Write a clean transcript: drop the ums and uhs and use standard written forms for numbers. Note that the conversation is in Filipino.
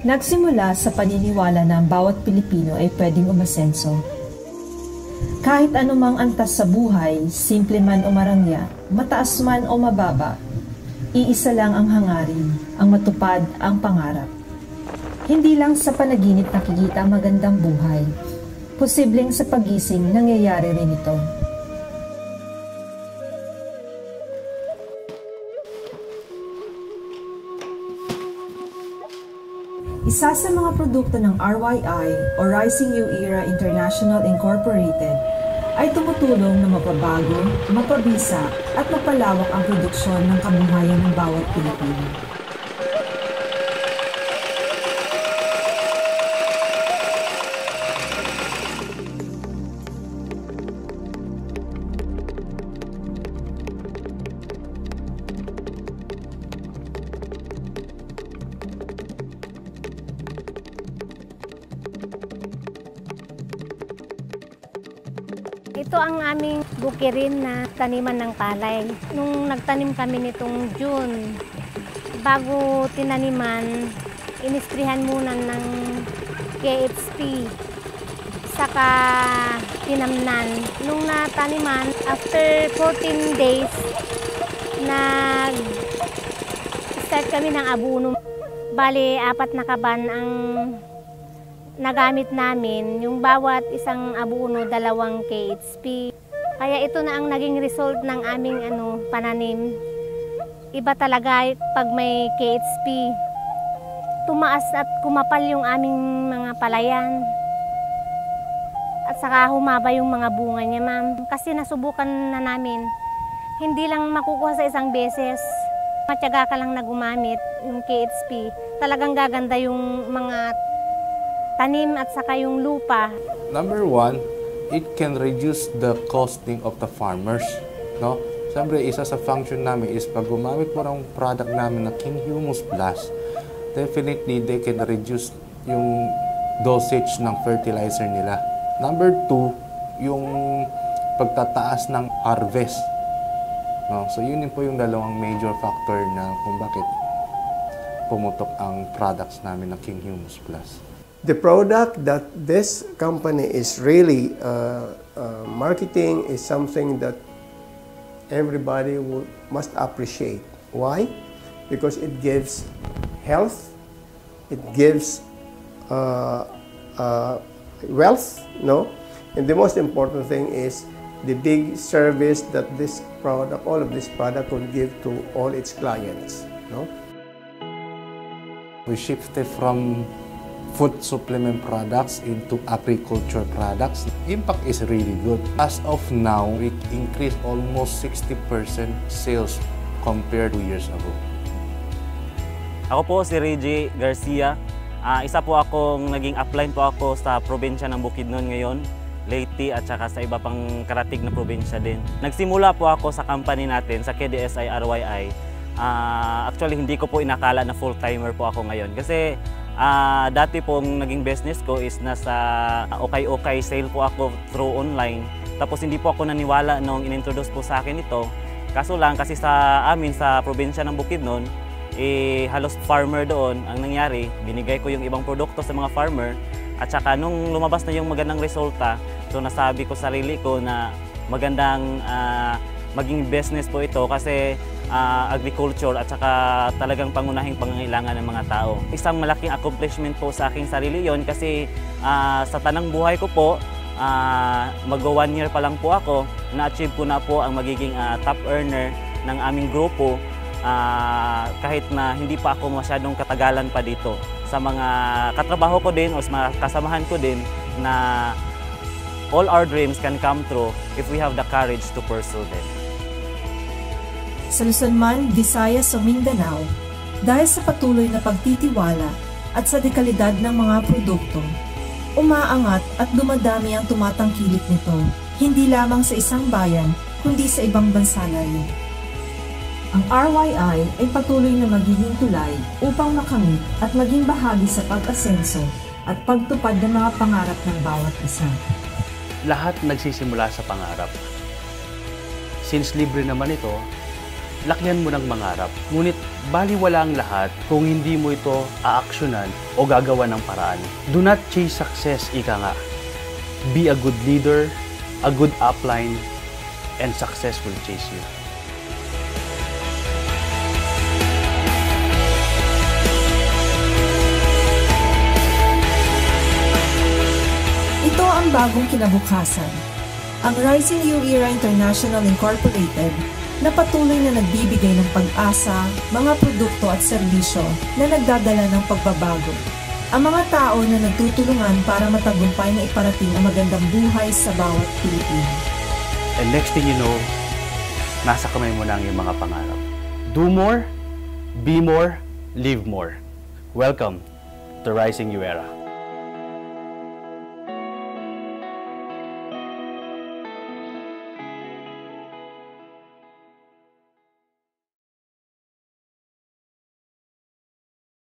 Nagsimula sa paniniwala na ang bawat Pilipino ay pwedeng umasenso. Kahit anumang antas sa buhay, simple man o marangya, mataas man o mababa, iisa lang ang hangarin, ang matupad ang pangarap. Hindi lang sa panaginip nakikita magandang buhay, posibleng sa pagising nangyayari rin ito. Isa sa mga produkto ng RYI o Rising New Era International Incorporated ay tumutulong na mapabago, mapabisa at mapalawak ang produksyon ng kabuhayan ng bawat Pilipino. Ito ang aming bukirin na taniman ng palay. Nung nagtanim kami nitong June, bago tinaniman, inisprihan muna ng KHP, saka tinamnan. Nung nataniman, after 14 days, nag-start kami ng abono. Bali, 4 na kaban ang nagamit namin, yung bawat isang abono 2 KHP. Kaya ito na ang naging result ng aming pananim. Iba talaga pag may KHP. Tumaas at kumapal yung aming mga palayan. At saka humaba yung mga bunga niya, ma'am. Kasi nasubukan na namin, hindi lang makukuha sa isang beses. Matyaga ka lang na gumamit yung KHP. Talagang gaganda yung mga tanim at saka yung lupa. Number 1, it can reduce the costing of the farmers. No? Siyempre, isa sa function namin is pag gumamit mo ng product namin na King Humus Plus, definitely they can reduce yung dosage ng fertilizer nila. Number 2, yung pagtataas ng harvest. No? So yun po yung dalawang major factor na kung bakit pumutok ang products namin na King Humus Plus. The product that this company is really marketing is something that everybody must appreciate. Why? Because it gives health, it gives wealth, no? And the most important thing is the big service that this product, all of this product will give to all its clients, no? We shifted from food supplement products into agriculture products. Impact is really good. As of now, we increased almost 60% sales compared to years ago. Ako po si Reggie Garcia. Isa po akong naging upline po ako sa probinsya ng Bukidnon ngayon, Leyte at saka sa iba pang karatig na probinsya din. Nagsimula po ako sa company natin, sa KDSI RYI. Actually, hindi ko po inakala na full-timer po ako ngayon kasi dati pong naging business ko is nasa okay sale po ako through online. Tapos hindi po ako naniwala nung inintroduce po sa akin ito. Kaso lang kasi sa amin sa probinsya ng Bukidnon, halos farmer doon. Ang nangyari, binigay ko yung ibang produkto sa mga farmer. At saka nung lumabas na yung magandang resulta, so nasabi ko sarili ko na magandang maging business po ito kasi agriculture at saka talagang pangunahing pangangailangan ng mga tao. Isang malaking accomplishment po sa aking sarili yon kasi sa tanang buhay ko po, mag-1 year pa lang po ako, na-achieve ko na po ang magiging top earner ng aming grupo kahit na hindi pa ako masyadong katagalan pa dito. Sa mga katrabaho ko din o sa mga kasamahan ko din na all our dreams can come true if we have the courage to pursue them. Sa Luzon man, Visayas o Mindanao, dahil sa patuloy na pagtitiwala at sa dekalidad ng mga produkto, umaangat at dumadami ang tumatangkilik nito, hindi lamang sa isang bayan, kundi sa ibang bansa na rin. Ang RYI ay patuloy na magiging tulay upang makamit at maging bahagi sa pag-asenso at pagtupad ng mga pangarap ng bawat isa. Lahat nagsisimula sa pangarap. Since libre naman ito, lakihan mo ng mangarap. Ngunit baliwala ang lahat kung hindi mo ito aaksyonan o gagawa ng paraan. Do not chase success, ika nga. Be a good leader, a good upline, and success will chase you. Ito ang bagong kinabukasan. Ang Rising New Era International Incorporated na patuloy na nagbibigay ng pag-asa, mga produkto at serbisyo na nagdadala ng pagbabago. Ang mga tao na nagtutulungan para matagumpay na iparating ang magandang buhay sa bawat Pilipino. And next thing you know, nasa kamay mo na ang iyong mga pangarap. Do more, be more, live more. Welcome to Rising New Era.